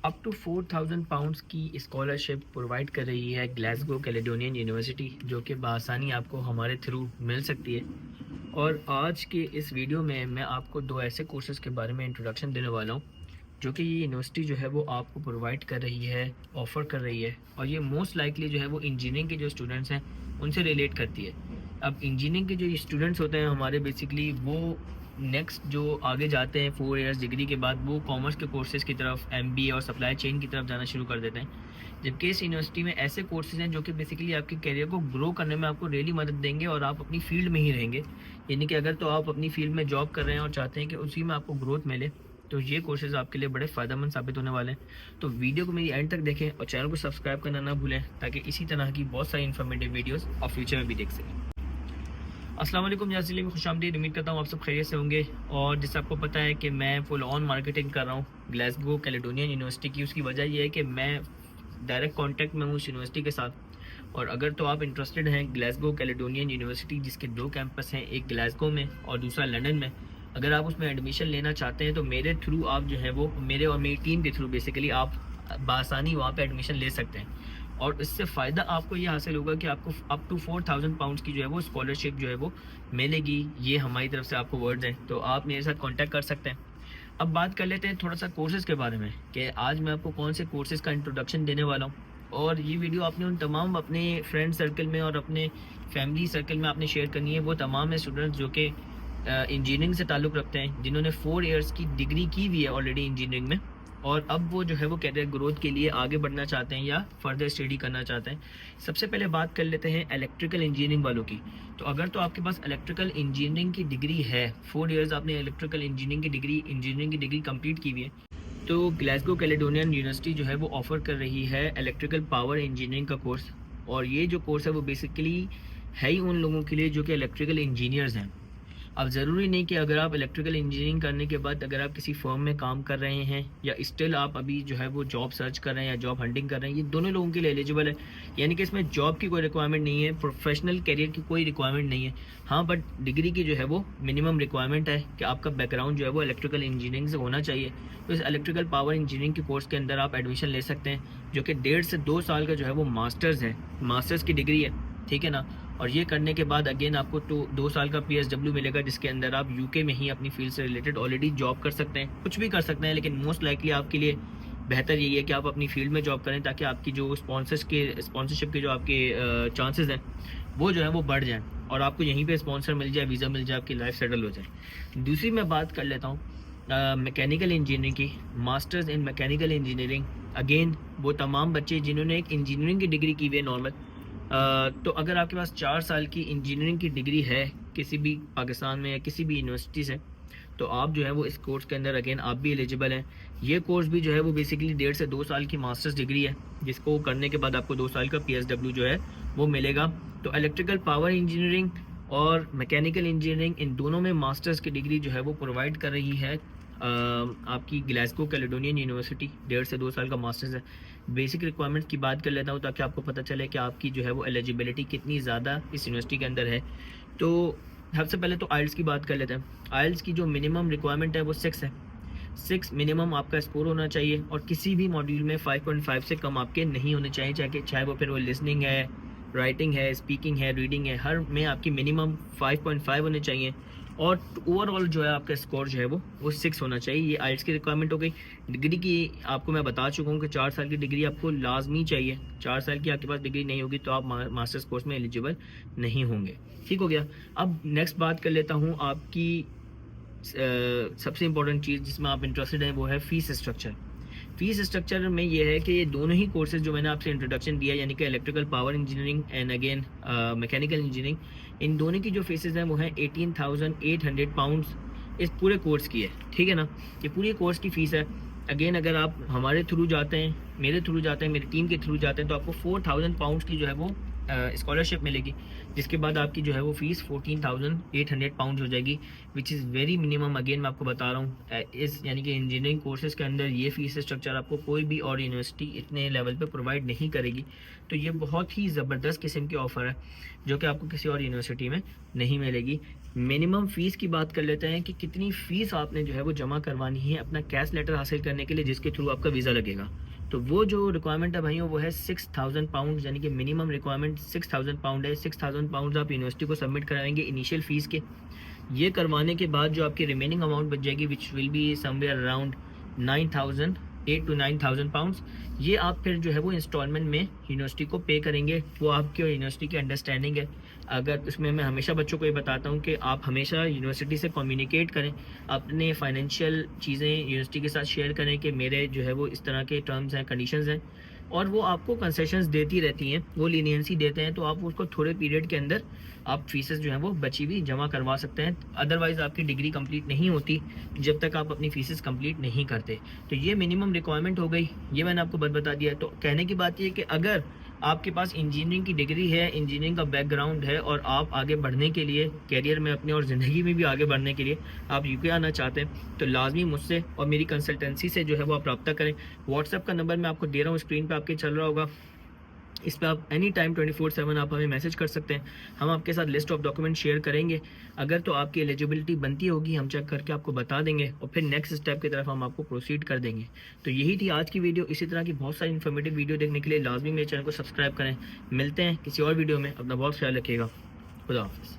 Up to 4000 pounds की scholarship provide कर रही है ग्लासगो कैलेडोनियन यूनिवर्सिटी, जो कि बआसानी आपको हमारे थ्रू मिल सकती है। और आज के इस वीडियो में मैं आपको दो ऐसे कोर्सेज़ के बारे में इंट्रोडक्शन देने वाला हूँ जो कि ये यूनिवर्सिटी जो है वो आपको प्रोवाइड कर रही है, ऑफ़र कर रही है। और ये मोस्ट लाइकली जो है वो इंजीनियरिंग के जो स्टूडेंट्स हैं उनसे रिलेट करती है। अब इंजीनियरिंग के जो स्टूडेंट्स होते हैं हमारे, बेसिकली वो नेक्स्ट जो आगे जाते हैं 4 इयर्स डिग्री के बाद, वो कॉमर्स के कोर्सेज़ की तरफ, एमबीए और सप्लाई चेन की तरफ जाना शुरू कर देते हैं। जबकि इस यूनिवर्सिटी में ऐसे कोर्सेज़ हैं जो कि बेसिकली आपके करियर को ग्रो करने में आपको रियली मदद देंगे और आप अपनी फील्ड में ही रहेंगे। यानी कि अगर तो आप अपनी फील्ड में जॉब कर रहे हैं और चाहते हैं कि उसी में आपको ग्रोथ मिले, तो ये कोर्सेज़ आपके लिए बड़े फ़ायदेमंद साबित होने वाले हैं। तो वीडियो को मेरी एंड तक देखें और चैनल को सब्सक्राइब करना ना भूलें, ताकि इसी तरह की बहुत सारी इन्फॉर्मेटिव वीडियोस आप फ्यूचर में भी देख सकें। अस्सलाम वालेकुम, जज़ीले में खुशामदीद। उम्मीद करता हूँ आप सब खैरियत से होंगे। और जैसे आपको पता है कि मैं फुल ऑन मार्केटिंग कर रहा हूँ ग्लासगो कैलेडोनियन यूनिवर्सिटी की। उसकी वजह यह है कि मैं डायरेक्ट कॉन्टैक्ट में हूँ उस यूनिवर्सिटी के साथ। और अगर तो आप इंटरेस्टेड हैं ग्लासगो कैलेडोनियन यूनिवर्सिटी, जिसके 2 कैंपस हैं, एक ग्लासगो में और दूसरा लंदन में, अगर आप उसमें एडमिशन लेना चाहते हैं तो मेरे थ्रू आप जो है वो, मेरे और मेरी टीम के थ्रू बेसिकली आप बआसानी वहाँ पे एडमिशन ले सकते हैं। और इससे फ़ायदा आपको ये हासिल होगा कि आपको अप टू 4000 पाउंड्स की जो है वो स्कॉलरशिप जो है वो मिलेगी। ये हमारी तरफ से आपको वर्ड्स हैं, तो आप मेरे साथ कांटेक्ट कर सकते हैं। अब बात कर लेते हैं थोड़ा सा कोर्सेज़ के बारे में, कि आज मैं आपको कौन से कोर्सेज़ का इंट्रोडक्शन देने वाला हूँ। और ये वीडियो आपने उन तमाम अपने फ्रेंड सर्कल में और अपने फैमिली सर्कल में आपने शेयर करनी है। वो तमाम स्टूडेंट्स जो कि इंजीनियरिंग से ताल्लुक़ रखते हैं, जिन्होंने 4 इयर्स की डिग्री की हुई है ऑलरेडी इंजीनियरिंग में, और अब वो जो है वो करियर ग्रोथ के लिए आगे बढ़ना चाहते हैं या फर्दर स्टडी करना चाहते हैं। सबसे पहले बात कर लेते हैं इलेक्ट्रिकल इंजीनियरिंग वालों की। तो अगर तो आपके पास इलेक्ट्रिकल इंजीनियरिंग की डिग्री है, 4 इयर्स आपने इलेक्ट्रिकल इंजीनियरिंग की डिग्री कंप्लीट की हुई है, तो ग्लासगो कैलेडोनियन यूनिवर्सिटी जो है वो ऑफ़र कर रही है इलेक्ट्रिकल पावर इंजीनियरिंग का कोर्स। और ये जो कोर्स है वो बेसिकली है ही उन लोगों के लिए जो कि इलेक्ट्रिकल इंजीनियर्स हैं। अब ज़रूरी नहीं कि अगर आप इलेक्ट्रिकल इंजीनियरिंग करने के बाद अगर आप किसी फर्म में काम कर रहे हैं या स्टिल आप अभी जो है वो जॉब सर्च कर रहे हैं या जॉब हंटिंग कर रहे हैं, ये दोनों लोगों के लिए एलिजिबल है। यानी कि इसमें जॉब की कोई रिक्वायरमेंट नहीं है, प्रोफेशनल करियर की कोई रिक्वायरमेंट नहीं है। हाँ, बट डिग्री की जो है वो मिनिमम रिक्वायरमेंट है कि आपका बैकग्राउंड जो है वो इलेक्ट्रिकल इंजीनियरिंग से होना चाहिए। तो इस इलेक्ट्रिकल पावर इंजीनियरिंग के कोर्स के अंदर आप एडमिशन ले सकते हैं, जो कि 1.5 से 2 साल का जो है वो मास्टर्स है, मास्टर्स की डिग्री है, ठीक है ना। और ये करने के बाद अगेन आपको 2 साल का PSW मिलेगा, जिसके अंदर आप यूके में ही अपनी फील्ड से रिलेटेड ऑलरेडी जॉब कर सकते हैं, कुछ भी कर सकते हैं। लेकिन मोस्ट लाइकली आपके लिए बेहतर यही है कि आप अपनी फील्ड में जॉब करें, ताकि आपकी जो स्पॉन्सरशिप के जो आपके चांसेस हैं वो जो है वो बढ़ जाएँ और आपको यहीं पे स्पॉन्सर मिल जाए, वीज़ा मिल जाए, आपकी लाइफ सेटल हो जाए। दूसरी मैं बात कर लेता हूँ मैकेनिकल इंजीनियरिंग की, masters in mechanical engineering. Again वो तमाम बच्चे जिन्होंने एक इंजीनियरिंग की डिग्री की हुई है नॉर्मल, तो अगर आपके पास 4 साल की इंजीनियरिंग की डिग्री है किसी भी पाकिस्तान में या किसी भी यूनिवर्सिटी से, तो आप जो है वो इस कोर्स के अंदर अगेन आप भी एलिजिबल हैं। ये कोर्स भी जो है वो बेसिकली 1.5 से 2 साल की मास्टर्स डिग्री है, जिसको करने के बाद आपको 2 साल का PSW जो है वो मिलेगा। तो इलेक्ट्रिकल पावर इंजीनियरिंग और मैकेनिकल इंजीनियरिंग, इन दोनों में मास्टर्स की डिग्री जो है वो प्रोवाइड कर रही है आपकी ग्लासगो कैलेडोनियन यूनिवर्सिटी। 1.5 से 2 साल का मास्टर्स है। बेसिक रिक्वायरमेंट्स की बात कर लेता हूँ, ताकि आपको पता चले कि आपकी जो है वो एलिजिबिलिटी कितनी ज़्यादा इस यूनिवर्सिटी के अंदर है। तो सबसे पहले तो आइल्स की बात कर लेते हैं। आइल्स की जो मिनिमम रिक्वायरमेंट है वो 6 है। 6 मिनिमम आपका स्कोर होना चाहिए, और किसी भी मॉड्यूल में 5.5 से कम आपके नहीं होने चाहिए, चाहे वो फिर वो लिसनिंग है, राइटिंग है, स्पीकिंग है, रीडिंग है, हर में आपकी मिनिमम 5.5 होने चाहिए। और ओवरऑल जो है आपका स्कोर जो है वो 6 होना चाहिए। ये आइल्स की रिक्वायरमेंट हो गई। डिग्री की आपको मैं बता चुका हूँ कि 4 साल की डिग्री आपको लाजमी चाहिए। 4 साल की आपके पास डिग्री नहीं होगी तो आप मास्टर्स कोर्स में एलिजिबल नहीं होंगे। ठीक हो गया। अब नेक्स्ट बात कर लेता हूँ आपकी सबसे इंपॉर्टेंट चीज़ जिसमें आप इंटरेस्टेड हैं, वो है फ़ीस स्ट्रक्चर। फ़ीस स्ट्रक्चर में ये है कि ये दोनों ही कोर्सेज़ जो मैंने आपसे इंट्रोडक्शन दिया, यानी कि electrical power engineering and again mechanical engineering, इन दोनों की जो फ़ीसेज़ हैं वो हैं 18,800 पाउंड्स इस पूरे कोर्स की है, ठीक है ना। ये पूरी कोर्स की फ़ीस है। अगेन अगर आप हमारे थ्रू जाते हैं, मेरे थ्रू जाते हैं, मेरी टीम के थ्रू जाते हैं, तो आपको 4000 पाउंड्स की जो है वो स्कॉलरशिप मिलेगी, जिसके बाद आपकी जो है वो फ़ीस 14,800 पाउंड हो जाएगी, which is very minimum. Again मैं आपको बता रहा हूँ, इस यानी कि इंजीनियरिंग कोर्सेज़ के अंदर ये फ़ीस स्ट्रक्चर आपको कोई भी और यूनिवर्सिटी इतने लेवल पे प्रोवाइड नहीं करेगी। तो ये बहुत ही ज़बरदस्त किस्म की ऑफ़र है जो कि आपको किसी और यूनिवर्सिटी में नहीं मिलेगी। मिनिमम फ़ीस की बात कर लेते हैं कि कितनी फ़ीस आपने जो है वो जमा करवानी है अपना कैश लेटर हासिल करने के लिए, जिसके थ्रू आपका वीज़ा लगेगा। तो वो जो रिक्वायरमेंट है भाइयों, वो है 6000 पाउंड, यानी कि मिनिमम रिक्वायरमेंट 6000 पाउंड है। 6000 पाउंड आप यूनिवर्सिटी को सबमिट कराएंगे इनिशियल फ़ीस के। ये करवाने के बाद जो आपकी रिमेनिंग अमाउंट बच जाएगी, which will be somewhere around 9000, 8 to 9000 pounds, ये आप फिर जो है वो इंस्टॉलमेंट में यूनिवर्सिटी को पे करेंगे। वो आपकी और यूनिवर्सिटी की अंडरस्टैंडिंग है। अगर उसमें मैं हमेशा बच्चों को ये बताता हूँ कि आप हमेशा यूनिवर्सिटी से कम्युनिकेट करें, अपने फाइनेंशियल चीज़ें यूनिवर्सिटी के साथ शेयर करें कि मेरे जो है वो इस तरह के टर्म्स हैं, कंडीशंस हैं, और वो आपको कंसेशंस देती रहती हैं, वो लीनियंसी देते हैं, तो आप उसको थोड़े पीरियड के अंदर आप फीसेस जो हैं वो बची हुई जमा करवा सकते हैं। अदरवाइज़ आपकी डिग्री कंप्लीट नहीं होती जब तक आप अपनी फीसेस कंप्लीट नहीं करते। तो ये मिनिमम रिक्वायरमेंट हो गई, ये मैंने आपको बता दिया है। तो कहने की बात ये है कि अगर आपके पास इंजीनियरिंग की डिग्री है, इंजीनियरिंग का बैकग्राउंड है, और आप आगे बढ़ने के लिए कैरियर में अपने और ज़िंदगी में भी आगे बढ़ने के लिए आप यूके आना चाहते हैं, तो लाजमी मुझसे और मेरी कंसल्टेंसी से जो है वो आप रब्ता करें। व्हाट्सएप का नंबर मैं आपको दे रहा हूँ, स्क्रीन पे आपके चल रहा होगा। इस पे आप एनी टाइम 24/7 आप हमें मैसेज कर सकते हैं। हम आपके साथ लिस्ट ऑफ डॉक्यूमेंट शेयर करेंगे। अगर तो आपकी एलिजिबिलिटी बनती होगी, हम चेक करके आपको बता देंगे और फिर नेक्स्ट स्टेप की तरफ हम आपको प्रोसीड कर देंगे। तो यही थी आज की वीडियो। इसी तरह की बहुत सारी इन्फॉर्मेटिव वीडियो देखने के लिए लाजमी मेरे चैनल को सब्सक्राइब करें। मिलते हैं किसी और वीडियो में। अपना बहुत ख्याल रखिएगा। खुदा हाफिज़।